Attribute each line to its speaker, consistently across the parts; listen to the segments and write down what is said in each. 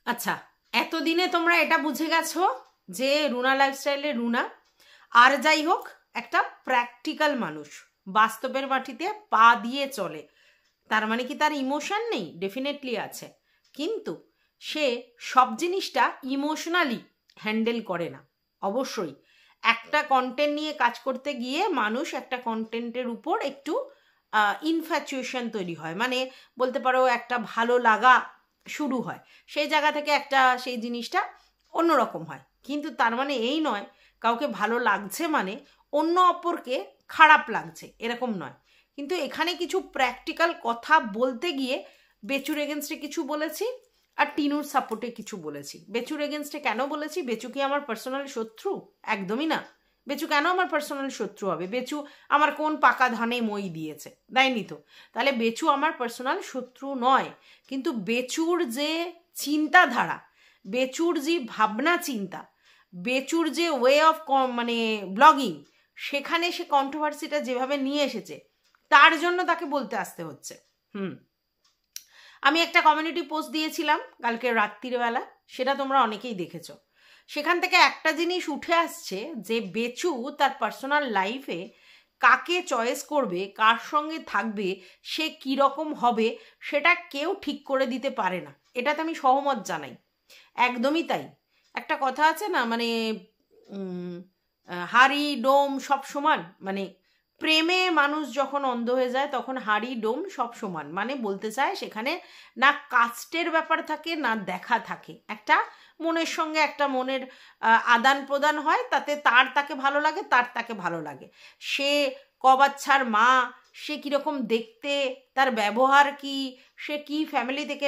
Speaker 1: আচ্ছা, এতদিনে তোমরা এটা বুঝে গেছো যে রুনা লাইফস্টাইলে রুনা আর যাই হোক একটা প্র্যাকটিক্যাল মানুষ, বাস্তবের মাটিতে পা দিয়ে চলে। তার মানে কি তার ইমোশন নেই? ডেফিনেটলি আছে, কিন্তু সে সব জিনিসটা ইমোশনালি হ্যান্ডেল করে না। অবশ্যই একটা কন্টেন্ট নিয়ে কাজ করতে গিয়ে মানুষ একটা কন্টেন্টের উপর একটু ইনফ্যাচুয়েশন তৈরি হয়, মানে বলতে পারো একটা ভালো লাগা শুরু হয়, সেই জায়গা থেকে একটা সেই জিনিসটা অন্যরকম হয়। কিন্তু তার মানে এই নয় কাউকে ভালো লাগছে মানে অন্য অপরকে খারাপ লাগছে, এরকম নয়। কিন্তু এখানে কিছু প্র্যাকটিক্যাল কথা বলতে গিয়ে বেচুর এগেনস্টে কিছু বলেছি আর টিনুর সাপোর্টে কিছু বলেছি। বেচুর এগেনস্টে কেন বলেছি? বেচু কি আমার পার্সোনাল শত্রু? একদমই না। বেচু কেন আমার পার্সোনাল শত্রু হবে? বেচু আমার কোন পাকা ধানে মই দিয়েছে? দেয়নি তো। তাহলে বেচু আমার পার্সোনাল শত্রু নয়। কিন্তু বেচুর যে চিন্তাধারা, বেচুর যে ভাবনা চিন্তা, বেচুর যে ওয়ে অফ মানে ব্লগিং, সেখানে সে কন্ট্রোভার্সিটা যেভাবে নিয়ে এসেছে তার জন্য তাকে বলতে আসতে হচ্ছে। আমি একটা কমিউনিটি পোস্ট দিয়েছিলাম কালকে রাত্রিবেলা, সেটা তোমরা অনেকেই দেখেছো। সেখান থেকে একটা জিনিস উঠে আসছে যে বেচু তার পার্সোনাল লাইফে কাকে চয়েস করবে, কার সঙ্গে থাকবে, সে কীরকম হবে, সেটা কেউ ঠিক করে দিতে পারে না। এটাতে আমি সহমত জানাই, একদমই তাই। একটা কথা আছে না, মানে হাড়ি ডোম সব সমান, মানে প্রেমে মানুষ যখন অন্ধ হয়ে যায় তখন হাড়ি ডোম সব সমান, মানে বলতে চায় সেখানে না কাস্টের ব্যাপার থাকে না দেখা থাকে, একটা মনের সঙ্গে একটা মনের আদান প্রদান হয়, তাতে তার তাকে ভালো লাগে, তার তাকে ভালো লাগে। সে কবাচ্ছার মা, সে কীরকম দেখতে, তার ব্যবহার কি, সে কি ফ্যামিলি থেকে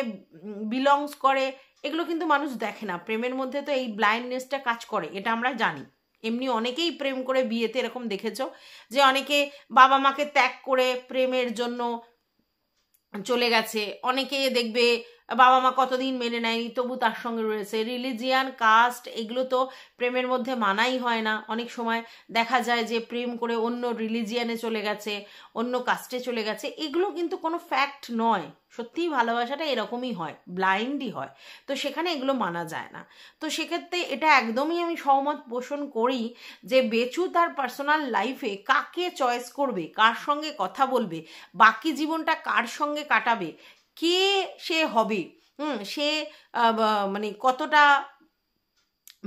Speaker 1: বিলংস করে, এগুলো কিন্তু মানুষ দেখে না। প্রেমের মধ্যে তো এই ব্লাইন্ডনেসটা কাজ করে, এটা আমরা জানি। এমনি অনেকেই প্রেম করে বিয়েতে এরকম দেখেছো যে অনেকে বাবা মাকে ত্যাগ করে প্রেমের জন্য চলে গেছে, অনেকে দেখবে বাবা মা কতদিন মেনে নেয়নি তবু তার সঙ্গে রয়েছে। রিলিজিয়ান, কাস্ট, এগুলো তো প্রেমের মধ্যে মানাই হয় না। অনেক সময় দেখা যায় যে প্রেম করে অন্য রিলিজিয়ানে চলে গেছে, অন্য কাস্টে চলে গেছে, এগুলো কিন্তু কোনো ফ্যাক্ট নয়। সত্যিই ভালোবাসাটা এরকমই হয়, ব্লাইন্ডই হয়, তো সেখানে এগুলো মানা যায় না। তো সেক্ষেত্রে এটা একদমই আমি সহমত পোষণ করি যে বেচু তার পার্সোনাল লাইফে কাকে চয়েস করবে, কার সঙ্গে কথা বলবে, বাকি জীবনটা কার সঙ্গে কাটাবে, কে সে হবে, সে মানে কতটা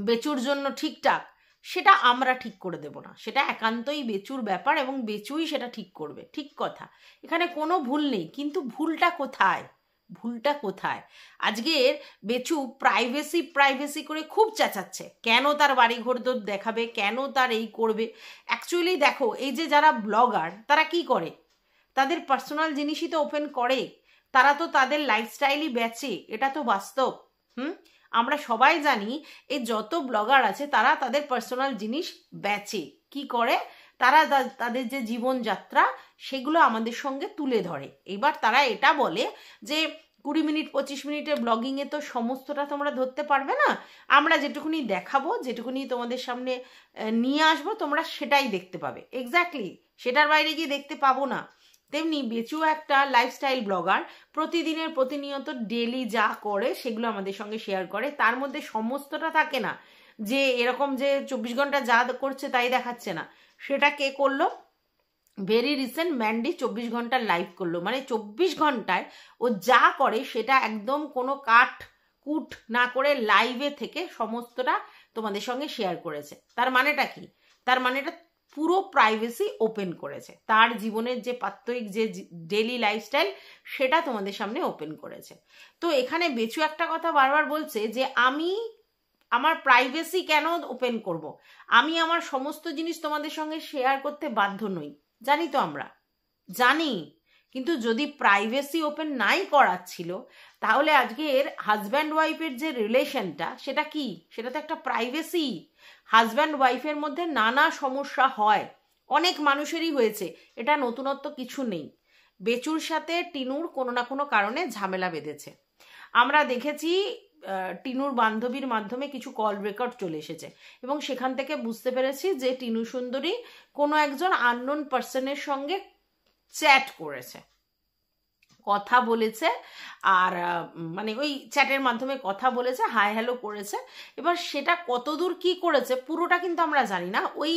Speaker 1: বেচুর জন্য ঠিকঠাক, সেটা আমরা ঠিক করে দেব না। সেটা একান্তই বেচুর ব্যাপার এবং বেচুই সেটা ঠিক করবে। ঠিক কথা, এখানে কোনো ভুল নেই। কিন্তু ভুলটা কোথায়? ভুলটা কোথায়? আজকের বেচু প্রাইভেসি প্রাইভেসি করে খুব চেঁচাচ্ছে, কেন তার বাড়ি ঘরদোর দেখাবে, কেন তার এই করবে। অ্যাকচুয়ালি দেখো, এই যে যারা ব্লগার তারা কি করে, তাদের পার্সোনাল জিনিসই তো ওপেন করে, তারা তো তাদের লাইফস্টাইলই বেচে, এটা তো বাস্তব। আমরা সবাই জানি এই যত ব্লগার আছে তারা তাদের পার্সোনাল জিনিস বেচে। কি করে? তারা তাদের যে জীবনযাত্রা সেগুলো আমাদের সঙ্গে তুলে ধরে। এবার তারা এটা বলে যে 20 মিনিট 25 মিনিটের ব্লগিংয়ে তো সমস্তটা তোমরা ধরতে পারবে না, আমরা যেটুকুনি দেখাবো, যেটুকুনি তোমাদের সামনে নিয়ে আসবো, তোমরা সেটাই দেখতে পাবে। এক্স্যাক্টলি, সেটার বাইরে গিয়ে দেখতে পাবো না। তেমনি বেচু একটা লাইফস্টাইল ব্লগার, প্রতিদিনের প্রতিনিয়ত ডেলি যা করে সেগুলো আমাদের সঙ্গে শেয়ার করে। তার মধ্যে সমস্তটা থাকে না, যে এরকম যে 24 ঘন্টা যা করছে তাই দেখাচ্ছে না। সেটা কে করলো? ভেরি রিসেন্ট ম্যান্ডি 24 ঘন্টা লাইভ করলো, মানে 24 ঘন্টায় ও যা করে সেটা একদম কোনো কাট কুট না করে লাইভে থেকে সমস্তটা তোমাদের সঙ্গে শেয়ার করেছে। তার মানেটা কি? তার মানেটা পুরো প্রাইভেসি ওপেন করেছে, তার জীবনের যে প্রাত্যহিক যে ডেলি লাইফস্টাইল সেটা তোমাদের সামনে ওপেন করেছে। তো এখানে বেচু একটা কথা বারবার বলছে যে আমি আমার প্রাইভেসি কেন ওপেন করব, আমি আমার সমস্ত জিনিস তোমাদের সঙ্গে শেয়ার করতে বাধ্য নই। জানি তো, আমরা জানি। কিন্তু যদি প্রাইভেসি ওপেন নাই করাচ্ছিল, তাহলে আজকের হাজব্যান্ড ওয়াইফের যে রিলেশনটা সেটা কি? সেটা তো একটা প্রাইভেসি। হাজব্যান্ড ওয়াইফের মধ্যে নানা সমস্যা হয়, অনেক মানুষেরই হয়েছে, এটা নতুনত্ব কিছু নেই। বেচুর সাথে টিনুর কোনো না কোনো কারণে ঝামেলা বেঁধেছে। আমরা দেখেছি টিনুর বান্ধবীর মাধ্যমে কিছু কল রেকর্ড চলে এসেছে এবং সেখান থেকে বুঝতে পেরেছি যে টিনু সুন্দরী কোনো একজন আননোন পার্সনের সঙ্গে চ্যাট করেছে। কথা বলেছে, আর মানে ওই চ্যাটের মাধ্যমে কথা বলেছে, হাই হ্যালো করেছে। এবার সেটা কতদূর কি করেছে পুরোটা কিন্তু আমরা জানি না। ওই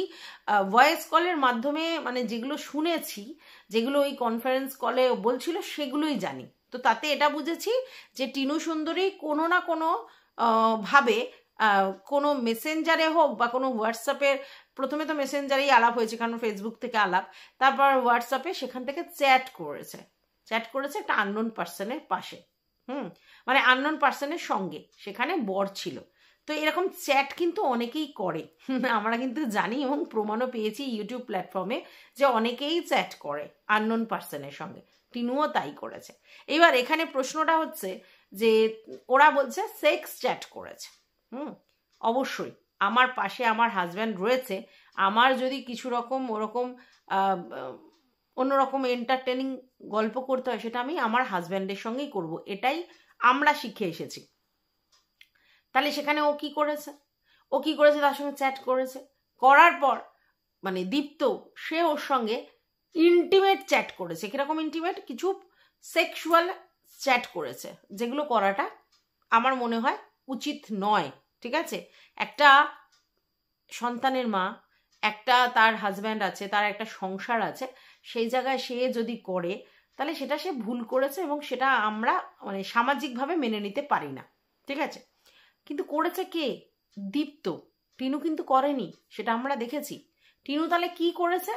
Speaker 1: ভয়েস কলের মাধ্যমে মানে যেগুলো শুনেছি, যেগুলো ওই কনফারেন্স কলে বলছিল সেগুলোই জানি। তো তাতে এটা বুঝেছি যে টিনু সুন্দরী কোনো না কোনো ভাবে কোনো মেসেঞ্জারে হোক বা কোনো হোয়াটসঅ্যাপের, প্রথমে তো মেসেঞ্জারেই আলাপ হয়েছে কারণ ফেসবুক থেকে আলাপ, তারপর হোয়াটসঅ্যাপে সেখান থেকে চ্যাট করেছে একটা আননোন পার্সনের পাশে, মানে আননোন পার্সনের সঙ্গে, সেখানে বর ছিল। তো এরকম চ্যাট কিন্তু অনেকেই করে, আমরা কিন্তু জানি এবং প্রমাণও পেয়েছি ইউটিউব প্ল্যাটফর্মে যে অনেকেই চ্যাট করে আননোন পার্সনের সঙ্গে। টিনুও তাই করেছে। এবার এখানে প্রশ্নটা হচ্ছে যে ওরা বলছে সেক্স চ্যাট করেছে। অবশ্যই আমার পাশে আমার হাজব্যান্ড রয়েছে, আমার যদি কিছু রকম ওরকম অন্যরকম এন্টারটেনিং গল্প করতে হয় সেটা আমি আমার হাজব্যান্ডের সঙ্গেই করব, এটাই আমরা শিখে এসেছি। তাহলে সেখানে ও কি করেছে তার সঙ্গে চ্যাট করেছে, করার পর মানে দীপ্ত সে ওর সঙ্গে ইন্টিমেট চ্যাট করেছে। কিরকম ইন্টিমেট? কিছু সেক্সুয়াল চ্যাট করেছে, যেগুলো করাটা আমার মনে হয় উচিত নয়। ঠিক আছে, একটা সন্তানের মা, একটা তার হাজব্যান্ড আছে, তার একটা সংসার আছে, সেই জায়গায় সে যদি করে তাহলে সেটা সে ভুল করেছে এবং সেটা আমরা মানে সামাজিকভাবে মেনে নিতে পারি না। ঠিক আছে, কিন্তু করেছে কে? দীপ্ত। টিনু কিন্তু করেনি, সেটা আমরা দেখেছি। টিনু তাহলে কি করেছে?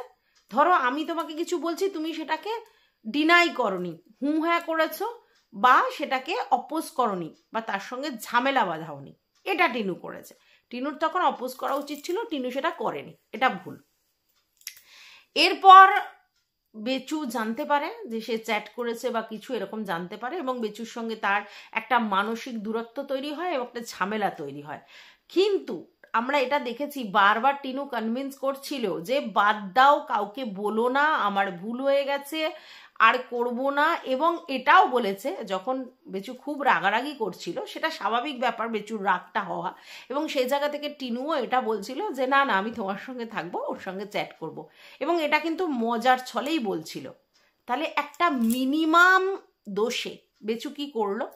Speaker 1: ধরো আমি তোমাকে কিছু বলছি, তুমি সেটাকে ডিনাই করনি, হ্যাঁ করেছো, বা সেটাকে অপোজ করনি, বা তার সঙ্গে ঝামেলা বাঁধাওনি, এটা টিনু করেছে। টিনুর তখন অপোজ করা উচিত ছিল, টিনু সেটা করেনি, এটা ভুল। এরপর বেচু জানতে পারে যে সে চ্যাট করেছে বা কিছু এরকম জানতে পারে, এবং বেচুর সঙ্গে তার একটা মানসিক দূরত্ব তৈরি হয় এবং একটা ঝামেলা তৈরি হয়। কিন্তু আমরা এটা দেখেছি বারবার টিনু কনভিন্স করছিল যে বাদ দাও, কাউকে বলো না, আমার ভুল হয়ে গেছে, আর করব না। এবং এটাও বলেছে যখন বেচু খুব রাগারাগি করছিল, সেটা স্বাভাবিক ব্যাপার বেচুর রাগটা হওয়া, এবং সেই জায়গা থেকে টিনুও এটা বলছিল যে না না আমি তোমার সঙ্গে থাকবো, ওর সঙ্গে চ্যাট করব, এবং এটা কিন্তু মজার ছলেই বলছিল। তাহলে একটা মিনিমাম দোষে বেচু কি করলো?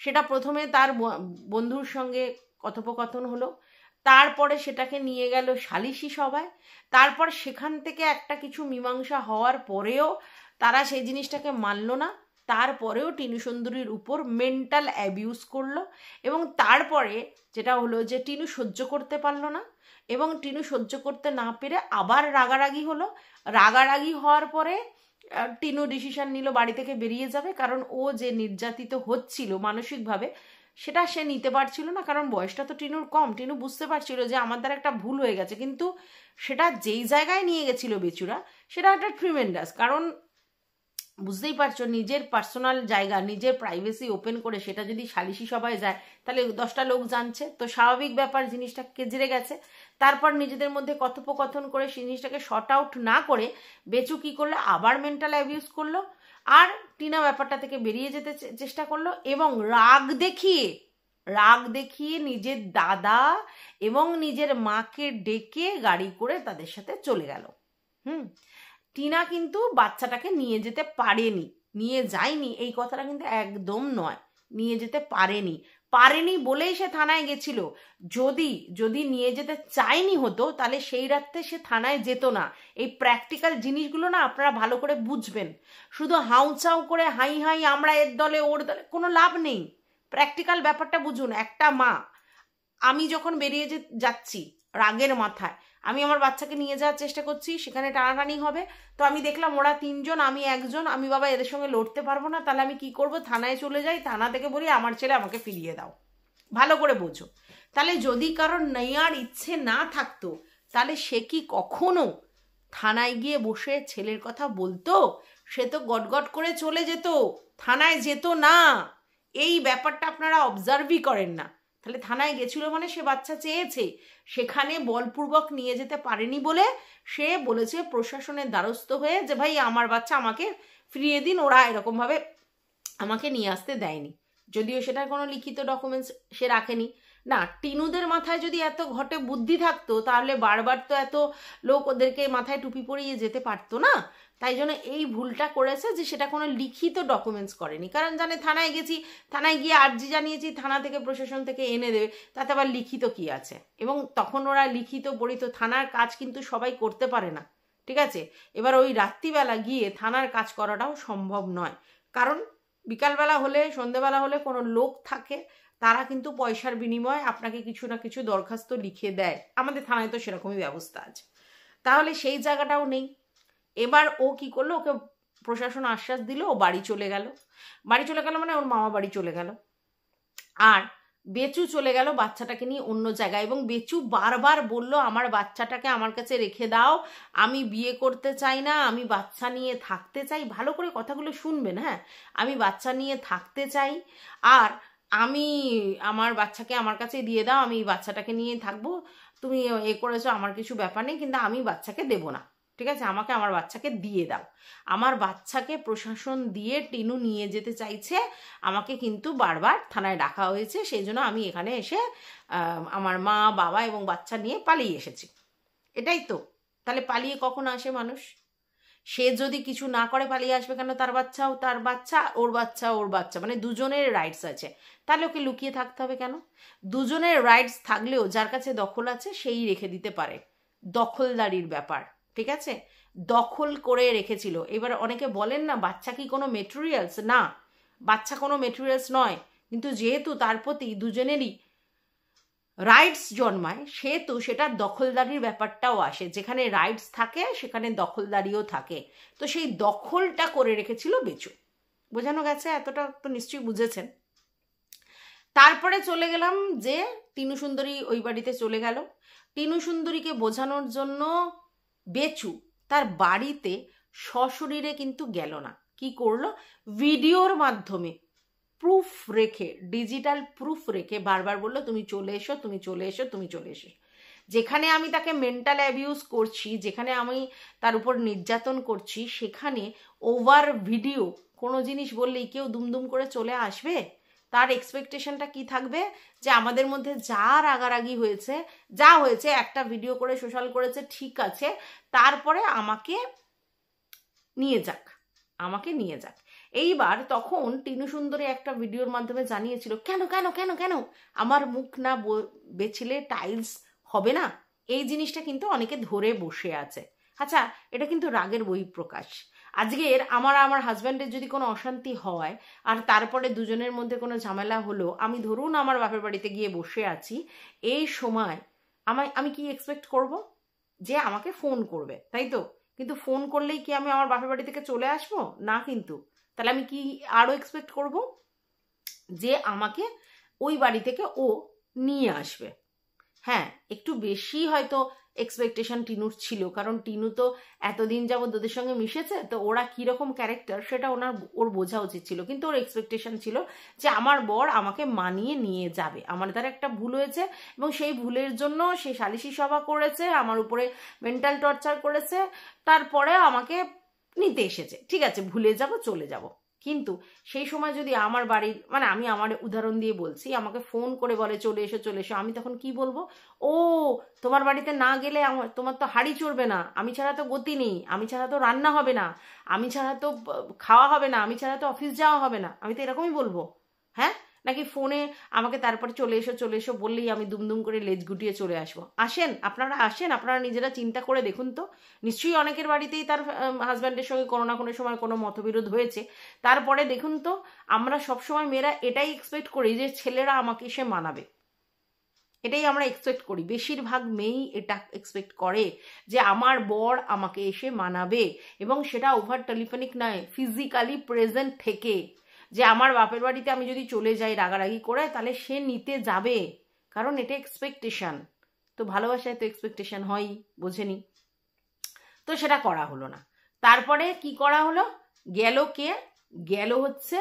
Speaker 1: সেটা প্রথমে তার বন্ধুর সঙ্গে কথোপকথন হলো, তারপরে সেটাকে নিয়ে গেল সালিশি সভায়, তারপর সেখান থেকে একটা কিছু মীমাংসা হওয়ার পরেও তারা সেই জিনিসটাকে মানল না, তারপরেও টিনু সুন্দরীর উপর মেন্টাল অ্যাবিউজ করলো। এবং তারপরে যেটা হলো যে টিনু সহ্য করতে পারলো না, এবং টিনু সহ্য করতে না পেরে আবার রাগারাগি হলো। রাগারাগি হওয়ার পরে টিনু ডিসিশন নিল বাড়ি থেকে বেরিয়ে যাবে, কারণ ও যে নির্যাতিত হচ্ছিল মানসিকভাবে সেটা সে নিতে পারছিল না, কারণ বয়সটা তো টিনুর কম। টিনু বুঝতে পারছিল যে আমার দ্বারা একটা ভুল হয়ে গেছে, কিন্তু সেটা যেই জায়গায় নিয়ে গেছিল বেচুরা সেটা একটা ট্রিমেন্ডাস। কারণ বুঝতেই পারছো, নিজের পার্সোনাল জায়গা, নিজের প্রাইভেসি ওপেন করে সেটা যদি সালিশি সভায় যায় তাহলে 10টা লোক জানছে, তো স্বাভাবিক ব্যাপার জিনিসটা কেজরে গেছে। তারপর নিজেদের মধ্যে কথোপকথন করে সেই জিনিসটাকে শর্ট আউট না করে বেচু কি করলো, আবার মেন্টাল অ্যাবিউজ করলো, আর টিনা ব্যাপারটা থেকে বেরিয়ে যেতে চেষ্টা করলো, এবং রাগ দেখিয়ে নিজের দাদা এবং নিজের মাকে ডেকে গাড়ি করে তাদের সাথে চলে গেল। টিনা কিন্তু বাচ্চাটাকে নিয়ে যেতে পারেনি, নিয়ে যায়নি এই কথাটা কিন্তু একদম নয়, নিয়ে যেতে পারেনি বলেই সে থানায় গেছিল। যদি নিয়ে যেতে চাইনি হতো তাহলে সেই রাত্রে সে থানায় যেত না। এই প্র্যাকটিক্যাল জিনিসগুলো না আপনারা ভালো করে বুঝবেন। শুধু হাউচাউ করে হাই আমরা এর দলে ওর দলে কোনো লাভ নেই। প্র্যাকটিক্যাল ব্যাপারটা বুঝুন। একটা মা, আমি যখন বেরিয়ে যাচ্ছি রাগের মাথায়, আমি আমার বাচ্চাকে নিয়ে যাওয়ার চেষ্টা করছি, সেখানে টানাটানি হবে, তো আমি দেখলাম ওরা 3 জন, আমি 1 জন, আমি বাবা এদের সঙ্গে লড়তে পারবো না, তাহলে আমি কি করব? থানায় চলে যাই, থানা থেকে বলি আমার ছেলে আমাকে ফিরিয়ে দাও। ভালো করে বোঝো। তাহলে যদি কারোর নেওয়ার ইচ্ছে না থাকতো তাহলে সে কি কখনো থানায় গিয়ে বসে ছেলের কথা বলতো? সে তো গটগট করে চলে যেত, থানায় যেত না। এই ব্যাপারটা আপনারা অবজার্ভই করেন না। তাহলে থানায় গেছিল মানে সে বাচ্চা চেয়েছে, সেখানে বলপূর্বক নিয়ে যেতে পারেনি বলে সে বলেছে প্রশাসনের দ্বারস্থ হয়ে যে ভাই আমার বাচ্চা আমাকে ফিরিয়ে দিন, ওরা এরকমভাবে আমাকে নিয়ে আসতে দেয়নি। যদিও সেটার কোনো লিখিত ডকুমেন্টস সে রাখেনি। না, টিনুদের মাথায় যদি এত ঘটে বুদ্ধি থাকতো তাহলে বারবার তো এত লোক ওদেরকে মাথায় টুপি পরিয়ে যেতে পারতো না। তাই জন্য এই ভুলটা করেছে যে সেটা কোনো লিখিত ডকুমেন্টস করেনি, কারণ জানে থানায় গেছি, থানায় গিয়ে আর্জি জানিয়েছি, থানা থেকে প্রশাসন থেকে এনে দেবে, তাতে আবার লিখিত কি আছে। এবং তখন ওরা লিখিত পড়িত, থানার কাজ কিন্তু সবাই করতে পারে না, ঠিক আছে। এবার ওই রাত্রিবেলা গিয়ে থানার কাজ করাটাও সম্ভব নয়, কারণ বিকালবেলা হলে সন্ধেবেলা হলে কোনো লোক থাকে, তারা কিন্তু পয়সার বিনিময়ে আপনাকে কিছু না কিছু দরখাস্ত লিখে দেয়। আমাদের থানায় তো সেরকমই ব্যবস্থা আছে। তাহলে সেই জায়গাটাও নেই। এবার ও কি করলো, ওকে প্রশাসন আশ্বাস দিল, ও বাড়ি চলে গেল। বাড়ি চলে গেল মানে ওর মামা বাড়ি চলে গেল। আর বেচু চলে গেল বাচ্চাটাকে নিয়ে অন্য জায়গায়, এবং বেচু বারবার বলল আমার বাচ্চাটাকে আমার কাছে রেখে দাও, আমি বিয়ে করতে চাই না, আমি বাচ্চা নিয়ে থাকতে চাই। ভালো করে কথাগুলো শুনবেন, হ্যাঁ, আমি বাচ্চা নিয়ে থাকতে চাই, আর আমি আমার বাচ্চাকে আমার কাছে দিয়ে দাও, আমি বাচ্চাটাকে নিয়ে থাকবো, তুমি এ করেছো আমার কিছু ব্যাপার নেই, কিন্তু আমি বাচ্চাকে দেবো না, ঠিক আছে, আমাকে আমার বাচ্চাকে দিয়ে দাও। আমার বাচ্চাকে প্রশাসন দিয়ে টিনু নিয়ে যেতে চাইছে, আমাকে কিন্তু বারবার থানায় ডাকা হয়েছে, সেই জন্য আমি এখানে এসে আমার মা বাবা এবং বাচ্চা নিয়ে পালিয়ে এসেছি। এটাই তো। তাহলে পালিয়ে কখন আসে মানুষ? সে যদি কিছু না করে পালিয়ে আসবে কেন? তার বাচ্চাও তার বাচ্চা, ওর বাচ্চা ওর বাচ্চা, মানে দুজনের রাইটস আছে, তাহলে ওকে লুকিয়ে থাকতে হবে কেন? দুজনের রাইটস থাকলেও যার কাছে দখল আছে সেই রেখে দিতে পারে, দখলদারির ব্যাপার, ঠিক আছে। দখল করে রেখেছিল। এবার অনেকে বলেন না বাচ্চা কি কোনো মেটেরিয়ালস? না, বাচ্চা কোনো মেটেরিয়ালস নয়, কিন্তু যেহেতু তার প্রতি দুজনেরই রাইটস জন্মায়, সেহেতু সেটা দখলদারির ব্যাপারটাও আসে। যেখানে রাইটস থাকে সেখানে দখলদারিও থাকে। তো সেই দখলটা করে রেখেছিল বেচু। বোঝানো গেছে? এতটা তো নিশ্চয়ই বুঝেছেন। তারপরে চলে গেলাম যে টিনু সুন্দরী ওই বাড়িতে চলে গেল। টিনু সুন্দরীকে বোঝানোর জন্য বেচু তার বাড়িতে সশরীরে কিন্তু গেল না। কি করলো? ভিডিওর মাধ্যমে প্রুফ রেখে, ডিজিটাল প্রুফ রেখে বারবার বললো তুমি চলে এসো, তুমি চলে এসো, তুমি চলে এসো। যেখানে আমি তাকে মেন্টাল অ্যাবিউজ করছি, যেখানে আমি তার উপর নির্যাতন করছি, সেখানে ওভার ভিডিও কোনো জিনিস বললেই কেউ দুমদুম করে চলে আসবে? তার এক্সপেকটেশনটা কি থাকবে? যে আমাদের মধ্যে যা রাগারাগি হয়েছে, যা হয়েছে, একটা ভিডিও করে সোশ্যাল করেছে, ঠিক আছে, তারপরে আমাকে নিয়ে যাক, আমাকে নিয়ে যাক। এইবার তখন টিনু সুন্দরী একটা ভিডিওর মাধ্যমে জানিয়েছিল কেন কেন কেন কেন আমার মুখ না বেছিলে টাইলস হবে না। এই জিনিসটা কিন্তু অনেকে ধরে বসে আছে। আচ্ছা, এটা কিন্তু রাগের বহিঃপ্রকাশ। আজকের আমার হাজব্যান্ডের যদি কোনো অশান্তি হয় আর তারপরে দুজনের মধ্যে কোনো ঝামেলা হলো, আমি ধরুন আমার বাপের বাড়িতে গিয়ে বসে আছি, এই সময় আমি কি এক্সপেক্ট করব? যে আমাকে ফোন করবে, তাই তো? কিন্তু ফোন করলেই কি আমি আমার বাপের বাড়ি থেকে চলে আসবো? না কিন্তু। তাহলে আমি কি আরো এক্সপেক্ট করব? যে আমাকে ওই বাড়ি থেকে ও নিয়ে আসবে। হ্যাঁ, একটু বেশি হয়তো এক্সপেকটেশন টিনুর ছিল, কারণ টিনু তো এতদিন যাবত ওদের সঙ্গে মিশেছে, তো ওরা কিরকম ক্যারেক্টার সেটা ওর বোঝা উচিত ছিল। কিন্তু ওর এক্সপেকটেশন ছিল যে আমার বর আমাকে মানিয়ে নিয়ে যাবে। আমার দ্বারা একটা ভুল হয়েছে এবং সেই ভুলের জন্য সে সালিশি সভা করেছে, আমার উপরে মেন্টাল টর্চার করেছে, তারপরে আমাকে নিতে এসেছে। ঠিক আছে, ভুলে যাব, চলে যাব। কিন্তু সেই সময় যদি আমার বাড়ির, মানে আমি আমার উদাহরণ দিয়ে বলছি, আমাকে ফোন করে বলে চলে এসো চলে এসো, আমি তখন কি বলবো? ও, তোমার বাড়িতে না গেলে তোমার তো হাঁড়ি চড়বে না, আমি ছাড়া তো গতি নেই, আমি ছাড়া তো রান্না হবে না, আমি ছাড়া তো খাওয়া হবে না, আমি ছাড়া তো অফিস যাওয়া হবে না। আমি তো এরকমই বলবো? হ্যাঁ, নাকি ফোনে আমাকে তারপরে চলে এসো বললেই আমি দুমদুম করে লেজ গুটিয়ে চলে আসবো? আসেন, আপনারা নিজেরা চিন্তা করে দেখুন তো। নিশ্চয়ই অনেকের বাড়িতেই তার হাজব্যান্ডের সঙ্গে কোনো না কোনো সময় কোনো মতবিরোধ হয়েছে। তারপরে দেখুন তো, আমরা সবসময় মেয়েরা এটাই এক্সপেক্ট করি যে ছেলেরা আমাকে এসে মানাবে। এটাই আমরা এক্সপেক্ট করি, বেশিরভাগ মেয়েই এটা এক্সপেক্ট করে যে আমার বর আমাকে এসে মানাবে, এবং সেটা ওভার টেলিফোনিক নয়, ফিজিক্যালি প্রেজেন্ট থেকে। যে আমার বাপের বাড়িতে আমি যদি চলে যাই রাগারাগি করে, তাহলে সে নিতে যাবে, কারণ এটা এক্সপেকটেশন। তো ভালোবাসায় তো এক্সপেকটেশন হয়ই, বোঝেনি তো, সেটা করা হলো না। তারপরে কি করা হলো? গেল কে? গেল হচ্ছে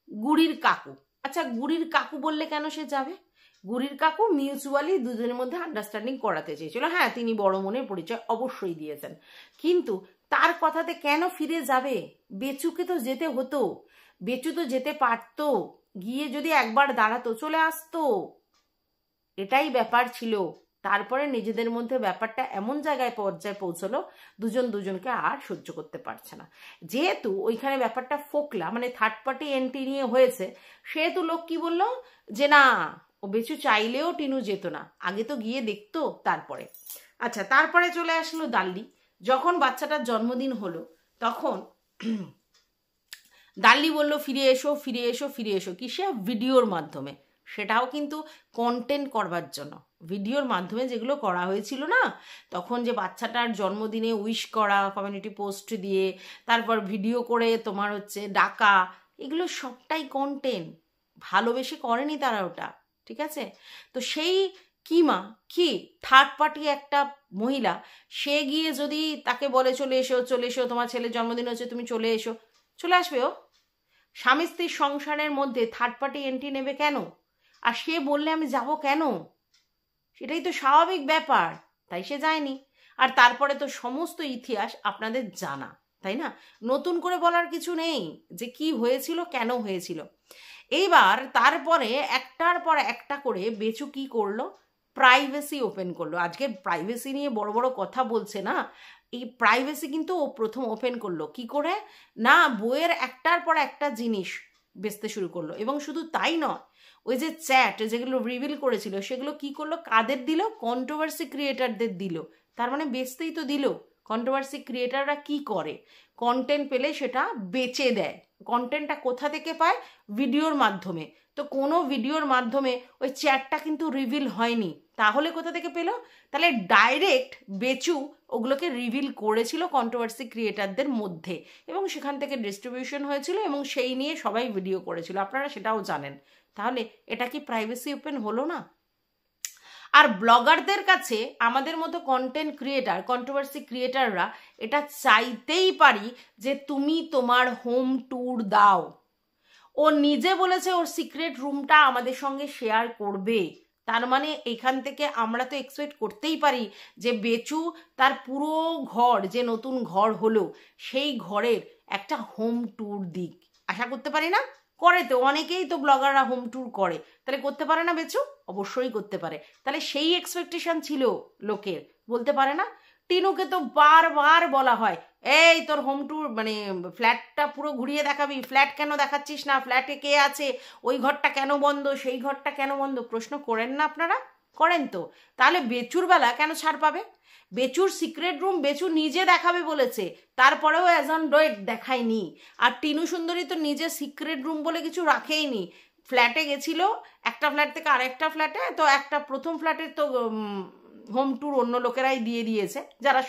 Speaker 1: গুড়ির কাকু। আচ্ছা, গুড়ির কাকু বললে কেন সে যাবে? গুড়ির কাকু মিউচুয়ালি দুজনের মধ্যে আন্ডারস্ট্যান্ডিং করাতে চেয়েছিল। হ্যাঁ, তিনি বড় মনের পরিচয় অবশ্যই দিয়েছেন, কিন্তু তার কথাতে কেন ফিরে যাবে? বেচুকে তো যেতে হতো, বেচু তো যেতে পারতো, গিয়ে যদি একবার দাঁড়াতো চলে আসতো, এটাই ব্যাপার ছিল। তারপরে নিজেদের মধ্যে ব্যাপারটা এমন জায়গায় পর্যায়ে পৌঁছলো দুজন দুজনকে আর সহ্য করতে পারছে না। যেহেতু ওইখানে ব্যাপারটা ফোকলা মানে থার্ড পার্টি এন্ট্রি নিয়ে হয়েছে, সেহেতু লোক কি বললো যে না ও বেচু চাইলেও টিনু যেত না, আগে তো গিয়ে দেখতো তারপরে। আচ্ছা, তারপরে চলে আসলো দাল্লি। যখন বাচ্চাটার জন্মদিন হলো তখন দাল্লি বলল ফিরে এসো ফিরে এসো ফিরে এসো, কিসে? ভিডিওর মাধ্যমে। সেটাও কিন্তু কন্টেন্ট করবার জন্য। ভিডিওর মাধ্যমে যেগুলো করা হয়েছিল না তখন, যে বাচ্চাটার জন্মদিনে উইশ করা কমিউনিটি পোস্ট দিয়ে, তারপর ভিডিও করে তোমার হচ্ছে ডাকা, এগুলো সবটাই কন্টেন্ট। ভালোবেসে করেনি তারা ওটা, ঠিক আছে? তো সেই কিমা কি থার্ড পার্টি একটা মহিলা, সে গিয়ে যদি তাকে বলে চলে এসো চলে এসো, তোমার ছেলের জন্মদিন হচ্ছে তুমি চলে এসো, চলে আসবে ও। স্বামী স্ত্রীর সংসারের মধ্যে থার্ড পার্টি এন্ট্রি নেবে কেন? আর সে বললে আমি যাব কেন? সেটাই তো স্বাভাবিক ব্যাপার, তাই সে যায়নি। আর তারপরে তো সমস্ত ইতিহাস আপনাদের জানা, তাই না? নতুন করে বলার কিছু নেই যে কি হয়েছিল কেন হয়েছিল। এইবার তারপরে একটার পর একটা করে বেচু কি করলো? প্রাইভেসি ওপেন করলো। আজকে প্রাইভেসি নিয়ে বড় বড় কথা বলছে না, এই প্রাইভেসি কিন্তু ও প্রথম ওপেন করলো। কি করে? না, বইয়ের একটার পর একটা জিনিস বেচতে শুরু করলো। এবং শুধু তাই নয়, ওই যে চ্যাট যেগুলো রিভিল করেছিল সেগুলো কি করলো? কাদের দিল? কন্ট্রোভার্সি ক্রিয়েটারদের দিল। তার মানে বেচতেই তো দিল। কন্ট্রোভার্সি ক্রিয়েটাররা কি করে? কন্টেন্ট পেলে সেটা বেচে দেয়। কন্টেন্টটা কোথা থেকে পায়? ভিডিওর মাধ্যমে। তো কোনো ভিডিওর মাধ্যমে ওই চ্যাটটা কিন্তু রিভিল হয়নি, তাহলে কোথা থেকে পেল? তাহলে ডাইরেক্ট বেচু ওগুলোকে রিভিল করেছিল কন্ট্রোভার্সি ক্রিয়েটারদের মধ্যে, এবং সেখান থেকে ডিস্ট্রিবিউশন হয়েছিল এবং সেই নিয়ে সবাই ভিডিও করেছিল, আপনারা সেটাও জানেন। তাহলে এটা কি প্রাইভেসি ওপেন হলো না? আর ব্লগারদের কাছে আমাদের মতো কন্টেন্ট ক্রিয়েটার কন্ট্রোভার্সি ক্রিয়েটাররা এটা চাইতেই পারি যে তুমি তোমার হোম ট্যুর দাও। ও নিজে বলেছে ওর সিক্রেট রুমটা আমাদের সঙ্গে শেয়ার করবে, তার মানে এখান থেকে আমরা তো এক্সপেক্ট করতেই পারি যে বেচু তার পুরো ঘর, যে নতুন ঘর হলো সেই ঘরের একটা হোম ট্যুর দিক। আশা করতে পারি না? করে তো অনেকেই তো ব্লগাররা হোম ট্যুর করে, তাহলে করতে পারে না বেচু? অবশ্যই করতে পারে। তাহলে সেই এক্সপেকটেশন ছিল লোকের, বলতে পারে না? টিনুকে তো বারবার বলা হয় এই তোর হোম ট্যুর মানে ফ্ল্যাটটা পুরো ঘুরিয়ে দেখাবি, ফ্ল্যাট কেন দেখাচ্ছিস না, ফ্ল্যাটে কে আছে, ওই ঘরটা কেন বন্ধ, সেই ঘরটা কেন বন্ধ, প্রশ্ন করেন না আপনারা? করেন তো। তাহলে বেচুর বেলা কেন ছাড় পাবে? বেচুর সিক্রেট রুম বেচু নিজে দেখাবে বলেছে, তারপরেও অ্যাজ অন ডেট দেখায়নি। আর টিনু সুন্দরী তো নিজে সিক্রেট রুম বলে কিছু রাখেইনি। ফ্ল্যাটে গেছিল, একটা ফ্ল্যাট থেকে আরেকটা ফ্ল্যাটে, তো একটা প্রথম ফ্ল্যাটের তো হোম ট্যুর অন্য লোকেরাই দিয়ে দিয়েছে, যারা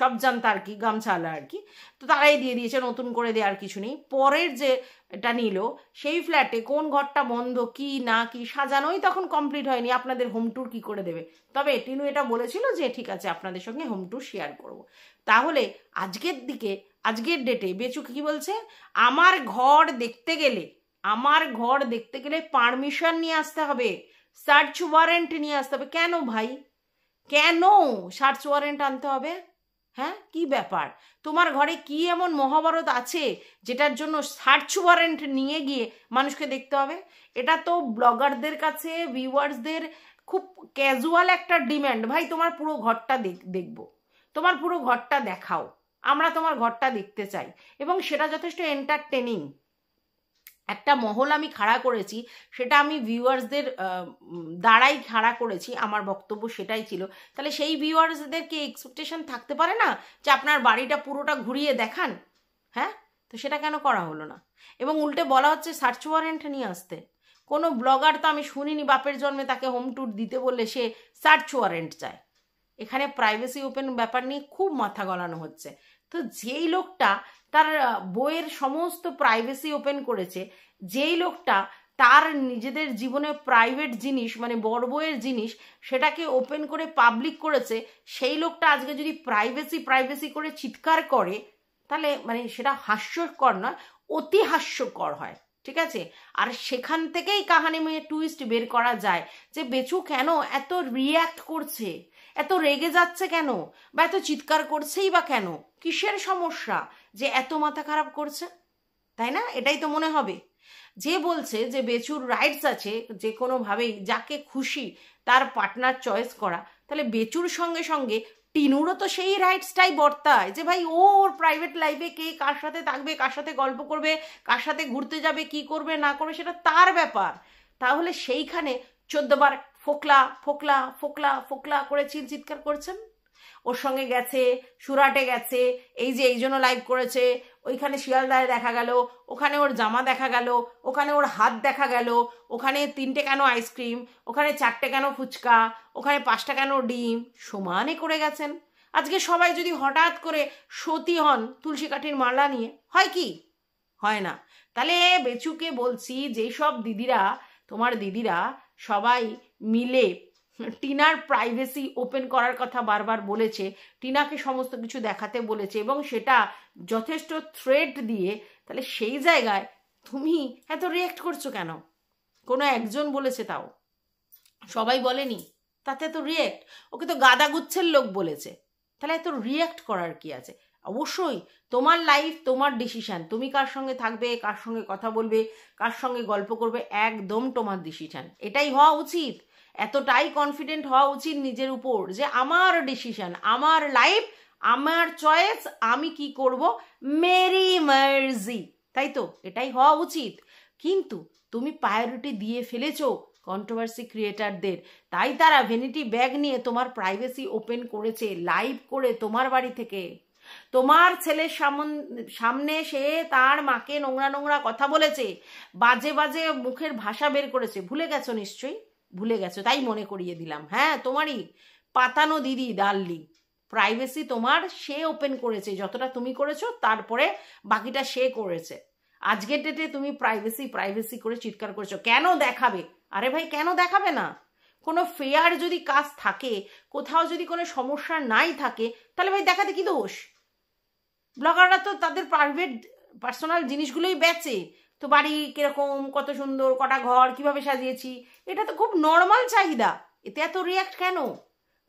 Speaker 1: সব জানতা আর কি, গামছালা আর কি, তো তারাই দিয়ে দিয়েছে, নতুন করে দেওয়ার কিছু নেই। পরের যে এটা নিল সেই ফ্ল্যাটে কোন ঘরটা বন্ধ কি না কি সাজানোই তখন কমপ্লিট হয়নি, আপনাদের হোম ট্যুর কি করে দেবে? তবে টিনু এটা বলেছিল যে ঠিক আছে আপনাদের সঙ্গে হোম ট্যুর শেয়ার করব। তাহলে আজকের ডেটে বেচু কি বলছে? আমার ঘর দেখতে গেলে পারমিশন নিয়ে আসতে হবে, সার্চ ওয়ারেন্ট নিয়ে আসতে হবে। কেন ভাই, কেন সার্চ ওয়ারেন্ট আনতে হবে? হ্যাঁ, কি ব্যাপার? তোমার ঘরে কি এমন মহাভারত আছে যেটার জন্য সার্চ ওয়ারেন্ট নিয়ে গিয়ে মানুষকে দেখতে হবে? এটা তো ব্লগারদের কাছে ভিউয়ার্সদের খুব ক্যাজুয়াল একটা ডিম্যান্ড। ভাই তোমার পুরো ঘরটা দেখবো, তোমার পুরো ঘরটা দেখাও, আমরা তোমার ঘরটা দেখতে চাই, এবং সেটা যথেষ্ট এন্টারটেনিং। একটা মহল আমি খাড়া করেছি, সেটা আমি ভিউয়ার্সদের দ্বারাই খাড়া করেছি, আমার বক্তব্য সেটাই ছিল। তাহলে সেই ভিউয়ার্সদেরকে এক্সপেকটেশন থাকতে পারে না যে আপনার বাড়িটা পুরোটা ঘুরিয়ে দেখান? হ্যাঁ, তো সেটা কেন করা হলো না? এবং উল্টে বলা হচ্ছে সার্চ ওয়ারেন্ট নিয়ে আসতে। কোনো ব্লগার তো আমি শুনিনি বাপের জন্মে তাকে হোম ট্যুর দিতে বললে সে সার্চ ওয়ারেন্ট চায়। এখানে প্রাইভেসি ওপেন ব্যাপার নিয়ে খুব মাথা গলানো হচ্ছে। তো যেই লোকটা তার বইয়ের সমস্ত প্রাইভেসি ওপেন করেছে, যেই লোকটা তার নিজেদের জীবনে প্রাইভেট জিনিস মানে বড় বইয়ের জিনিস সেটাকে ওপেন করে পাবলিক করেছে, সেই লোকটা আজকে যদি প্রাইভেসি করে চিৎকার করে, তাহলে মানে সেটা হাস্যকর নয়, অতি হাস্যকর হয়। ঠিক আছে? আর সেখান থেকেই কাহানি মেয়ে টুইস্ট বের করা যায় যে বেচু কেন এত রিয়্যাক্ট করছে, এত রেগে যাচ্ছে কেন, বা এত চিৎকার করছেই বা কেন, কিসের সমস্যা যে এত মাথা খারাপ করছে? তাই না? এটাই তো মনে হবে। যে বলছে যে বেচুর রাইটস আছে যে কোনোভাবেই যাকে খুশি তার পার্টনার চয়েস করা, তাহলে বেচুর সঙ্গে সঙ্গে টিনুরও তো সেই রাইটসটাই বর্তায় যে ভাই ওর প্রাইভেট লাইফে কে কার সাথে থাকবে, কার সাথে গল্প করবে, কার সাথে ঘুরতে যাবে, কি করবে না করবে সেটা তার ব্যাপার। তাহলে সেইখানে 14 বার ফোকলা ফোকলা ফোকলা ফোকলা করে চিৎকার করছেন। ওর সঙ্গে গেছে, সুরাটে গেছে, এই যে এই জন্য লাইভ করেছে, ওইখানে শিয়ালদায় দেখা গেল, ওখানে ওর জামা দেখা গেল, ওখানে ওর হাত দেখা গেল, ওখানে 3টে কেন আইসক্রিম, ওখানে 4টে কেন ফুচকা, ওখানে 5টা কেন ডিম, সমানে করে গেছেন। আজকে সবাই যদি হঠাৎ করে সতী হন তুলসী কাঠির মালা নিয়ে, হয় কি? হয় না। তাহলে বেচুকে বলছি, যেই সব দিদিরা, তোমার দিদিরা সবাই মিলে টিনার প্রাইভেসি ওপেন করার কথা বারবার বলেছে, টিনাকে সমস্ত কিছু দেখাতে বলেছে এবং সেটা যথেষ্ট থ্রেট দিয়ে, তাহলে সেই জায়গায় তুমি এত রিয়াক্ট করছো কেন? কোনো একজন বলেছে, তাও সবাই বলেনি, তাতে এত রিয়াক্ট? ওকে তো গাদাগুচ্ছের লোক বলেছে, তাহলে এত রিয়াক্ট করার কি আছে? অবশ্যই তোমার লাইফ, তোমার ডিসিশন, তুমি কার সঙ্গে থাকবে, কার সঙ্গে কথা বলবে, কার সঙ্গে গল্প করবে, একদম তোমার ডিসিশন। এটাই হওয়া উচিত, এতটাই কনফিডেন্ট হওয়া উচিত নিজের উপর যে আমার ডিসিশন, আমার লাইফ, আমার চয়েস, আমি কি করব, মেরি মার্জি, তাই তো? এটাই হওয়া উচিত। কিন্তু তুমি প্রায়োরিটি দিয়ে ফেলেছো কন্ট্রোভার্সি ক্রিয়েটারদের, তাই তারা ভ্যানিটি ব্যাগ নিয়ে তোমার প্রাইভেসি ওপেন করেছে লাইভ করে তোমার বাড়ি থেকে। তোমার ছেলের সামনে সে তার মাকে নোংরা নোংরা কথা বলেছে, বাজে বাজে মুখের ভাষা বের করেছে। ভুলে গেছো নিশ্চয়ই, ভুলে গেছো, তাই মনে করিয়ে দিলাম। হ্যাঁ, তোমারই পাতানো দিদি ডার্লিং, প্রাইভেসি তোমার সে ওপেন করেছে, যতটা তুমি করেছো তারপরে বাকিটা সে করেছে। আজকের ডেটে তুমি প্রাইভেসি প্রাইভেসি করে চিৎকার করেছো, কেন দেখাবে? আরে ভাই, কেন দেখাবে না? কোনো ফেয়ার যদি কাজ থাকে, কোথাও যদি কোনো সমস্যা নাই থাকে, তাহলে ভাই দেখাতে কি দোষ? ব্লগাররা তো তাদের প্রাইভেট পার্সোনাল জিনিসগুলোই বেচে, তো বাড়ি কিরকম, কত সুন্দর, কটা ঘর, কিভাবে সাজিয়েছি, এটা তো খুব নর্মাল চাহিদা, এতে এত রিয়াক্ট কেন?